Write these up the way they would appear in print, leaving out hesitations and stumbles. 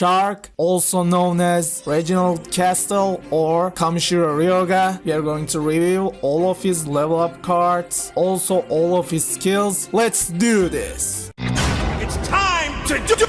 Shark, also known as Reginald Castle or Kamishiro Ryoga. We are going to review all of his level up cards, also all of his skills. Let's do this! It's time to do.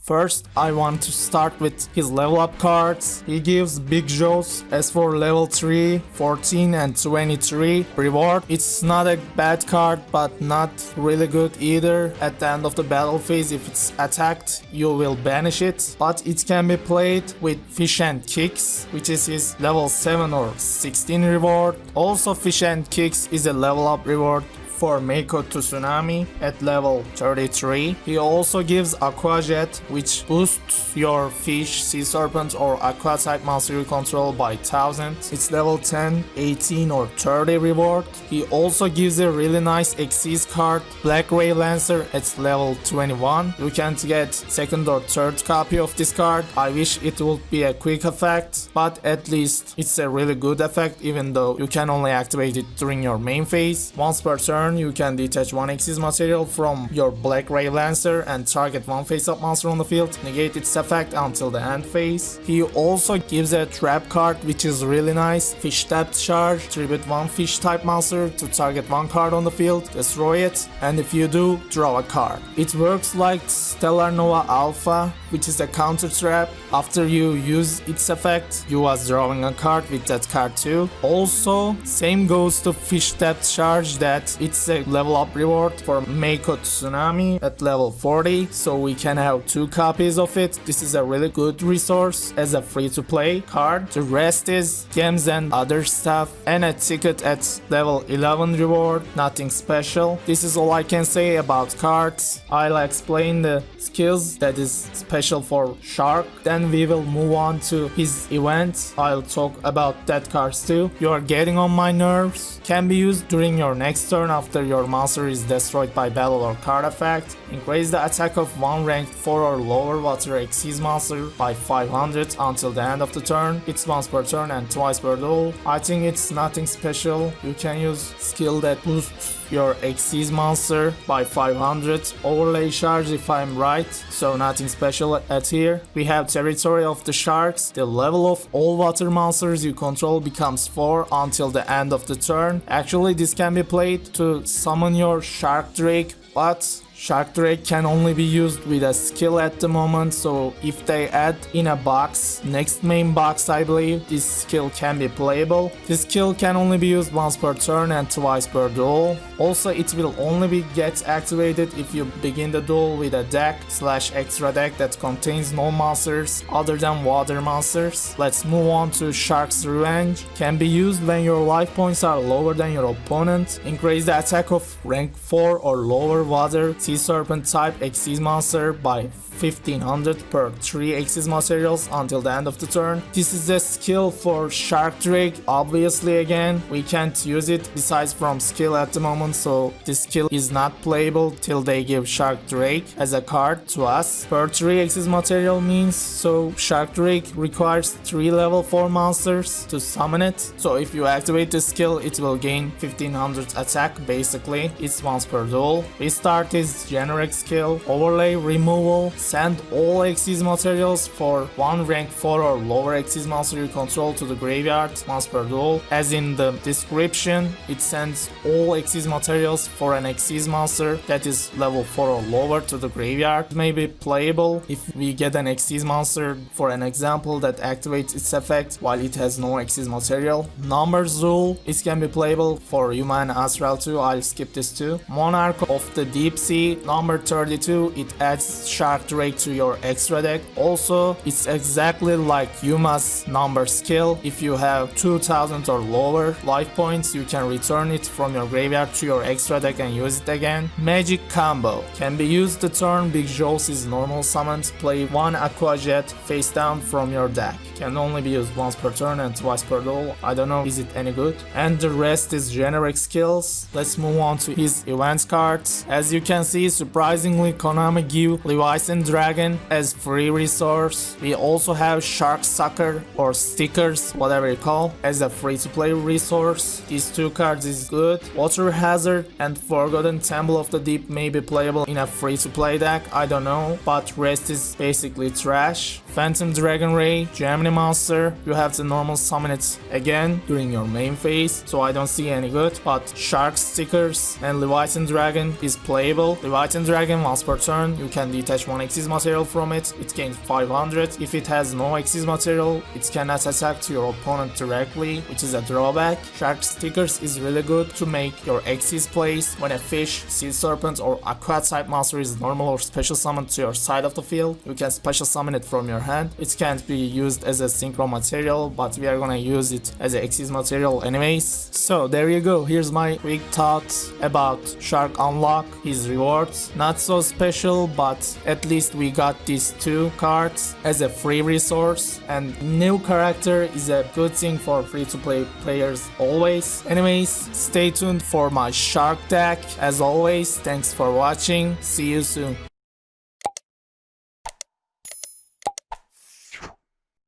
First, I want to start with his level up cards. He gives big jaws as for level 3, 14 and 23 reward. It's not a bad card but not really good either. At the end of the battle phase, if it's attacked, you will banish it. But it can be played with Fish and Kicks, which is his level 7 or 16 reward. Also, Fish and Kicks is a level up reward for Meiko Tsunami at level 33. He also gives Aqua Jet, which boosts your fish, sea serpent or aqua type monster you control by 1000. It's level 10, 18 or 30 reward. He also gives a really nice Xyz card, Black Ray Lancer at level 21. You can't get second or third copy of this card. I wish it would be a quick effect, but at least it's a really good effect even though you can only activate it during your main phase. Once per turn, you can detach one Xyz material from your Black Ray Lancer and target one face-up monster on the field, negate its effect until the end phase. He also gives a trap card which is really nice, Fish Depth Charge, tribute one fish type monster to target one card on the field, destroy it, and if you do, draw a card. It works like Stellar Nova Alpha, which is a counter trap. After you use its effect, you was drawing a card with that card too. Also, same goes to Fish Depth Charge, that it's a level up reward for Meiko Tsunami at level 40, so we can have 2 copies of it. This is a really good resource as a free to play card. The rest is gems and other stuff, and a ticket at level 11 reward, nothing special. This is all I can say about cards. I'll explain the skills that is special for Shark, then we will move on to his event. I'll talk about that cards too. You are getting on my nerves, can be used during your next turn after your monster is destroyed by battle or card effect. Increase the attack of one ranked 4 or lower water Xyz monster by 500 until the end of the turn. It's once per turn and twice per duel. I think it's nothing special. You can use skill that boosts your Xyz monster by 500. Overlay charge if I'm right, so nothing special at here. We have Territory of the Sharks. The level of all water monsters you control becomes 4 until the end of the turn. Actually, this can be played to summon your Shark Drake, but Shark Drake can only be used with a skill at the moment, so if they add in a box, next main box I believe, this skill can be playable. This skill can only be used once per turn and twice per duel. Also, it will only be get activated if you begin the duel with a deck / extra deck that contains no monsters other than water monsters. Let's move on to Shark's Revenge. Can be used when your life points are lower than your opponent. Increase the attack of rank 4 or lower water Sea Serpent type Xyz monster by 1500 per 3 Xyz materials until the end of the turn. This is a skill for Shark Drake. Obviously, again, we can't use it besides from skill at the moment, so this skill is not playable till they give Shark Drake as a card to us. Per 3 Xyz material means, so Shark Drake requires 3 level 4 monsters to summon it. So if you activate the skill, it will gain 1500 attack basically. It's once per duel. Restart is generic skill. Overlay removal. Send all Xyz materials for one rank 4 or lower Xyz monster you control to the graveyard once per duel. As in the description, it sends all Xyz materials for an Xyz monster that is level 4 or lower to the graveyard. It may be playable if we get an Xyz monster, for an example, that activates its effect while it has no Xyz material. Numbers rule, it can be playable for Yuma and Astral too. I'll skip this too. Monarch of the Deep Sea, number 32, it adds Shark Drake to your extra deck. Also, it's exactly like Yuma's number skill. If you have 2000 or lower life points, you can return it from your graveyard to your extra deck and use it again. Magic Combo can be used the turn Big Jaws is normal summoned. Play one Aqua Jet face down from your deck. Can only be used once per turn and twice per duel. I don't know, is it any good? And the rest is generic skills. Let's move on to his events cards. As you can see, surprisingly, Konami give Levi's and Phantom Dragon as free resource. We also have Shark Sucker or stickers, whatever you call, as a free-to-play resource. These two cards is good. Water Hazard and Forgotten Temple of the Deep may be playable in a free-to-play deck, I don't know, but rest is basically trash. Phantom Dragon Ray, Gemini Monster, you have to normal summon it again during your main phase, so I don't see any good, but Shark stickers and Leviathan Dragon is playable. Leviathan Dragon, once per turn, you can detach one Xyz material from it, it gains 500. If it has no Xyz material, it cannot attack to your opponent directly, which is a drawback. Shark stickers is really good to make your Xyz plays when a fish, sea serpent or aqua type monster is normal or special summoned to your side of the field. You can special summon it from your hand. It can't be used as a synchro material, but we are gonna use it as a Xyz material anyways. So there you go, here's my quick thoughts about Shark Unlock, his rewards. Not so special, but at least we got these two cards as a free resource, and new character is a good thing for free-to-play players always. Anyways, stay tuned for my Shark deck. As always, thanks for watching, see you soon.